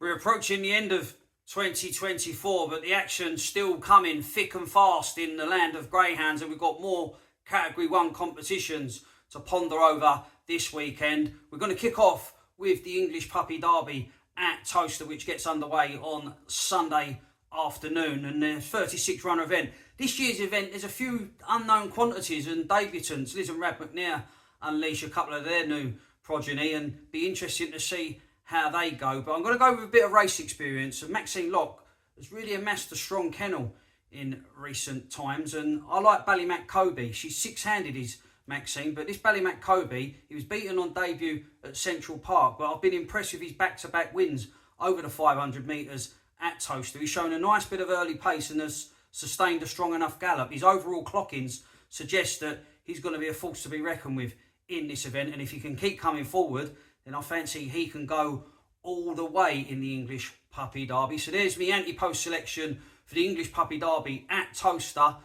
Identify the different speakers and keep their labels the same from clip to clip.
Speaker 1: We're approaching the end of 2024, but the action's still coming thick and fast in the land of greyhounds, and we've got more Category 1 competitions to ponder over this weekend. We're going to kick off with the English Puppy Derby at Towcester, which gets underway on Sunday afternoon, and the 36-runner event. This year's event, there's a few unknown quantities and debutants. Liz and Rad McNair unleash a couple of their new progeny, and be interesting to see how they go. But I'm going to go with a bit of race experience. And Maxine Locke has really amassed a strong kennel in recent times, and I like Ballymac Kobe. She's six-handed, is Maxine, but this Ballymac Kobe, he was beaten on debut at Central Park, but I've been impressed with his back-to-back wins over the 500 metres at Towcester. He's shown a nice bit of early pace and has sustained a strong enough gallop. His overall clockings suggest that he's going to be a force to be reckoned with in this event, and if he can keep coming forward, then I fancy he can go all the way in the English Puppy Derby. So there's my anti-post selection for the English Puppy Derby at Towcester,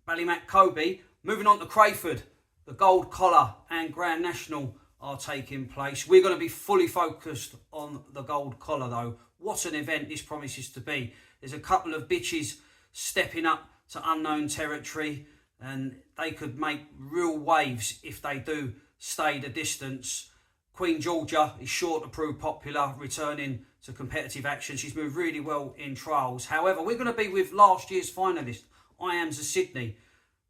Speaker 1: Ballymac Kobe. Moving on to Crayford, the Gold Collar and Grand National are taking place. We're going to be fully focused on the Gold Collar though. What an event this promises to be. There's a couple of bitches stepping up to unknown territory, and they could make real waves if they do stay the distance. Queen Georgia is sure to prove popular, returning to competitive action. She's moved really well in trials. However, we're going to be with last year's finalist, I Am's a Sydney.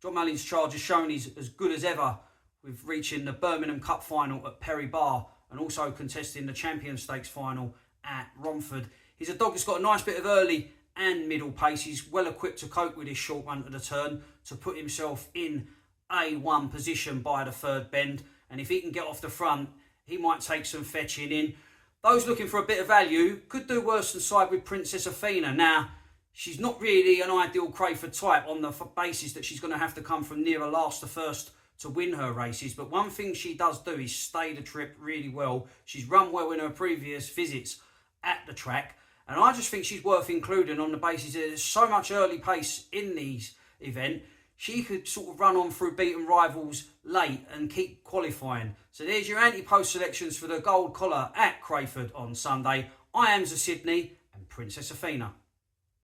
Speaker 1: John Mullin's charge has shown he's as good as ever, with reaching the Birmingham Cup final at Perry Bar and also contesting the Champion Stakes final at Romford. He's a dog that's got a nice bit of early and middle pace. He's well equipped to cope with his short run to the turn to put himself in A1 position by the third bend. And if he can get off the front, he might take some fetching in. Those looking for a bit of value could do worse than side with Princess Athena. Now, she's not really an ideal Crayford type on the basis that she's going to have to come from nearer last to first to win her races. But one thing she does do is stay the trip really well. She's run well in her previous visits at the track. And I just think she's worth including on the basis that there's so much early pace in these events. She could sort of run on through beaten rivals late and keep qualifying. So there's your anti-post selections for the Gold Collar at Crayford on Sunday. I Am's a Sydney and Princess Athena.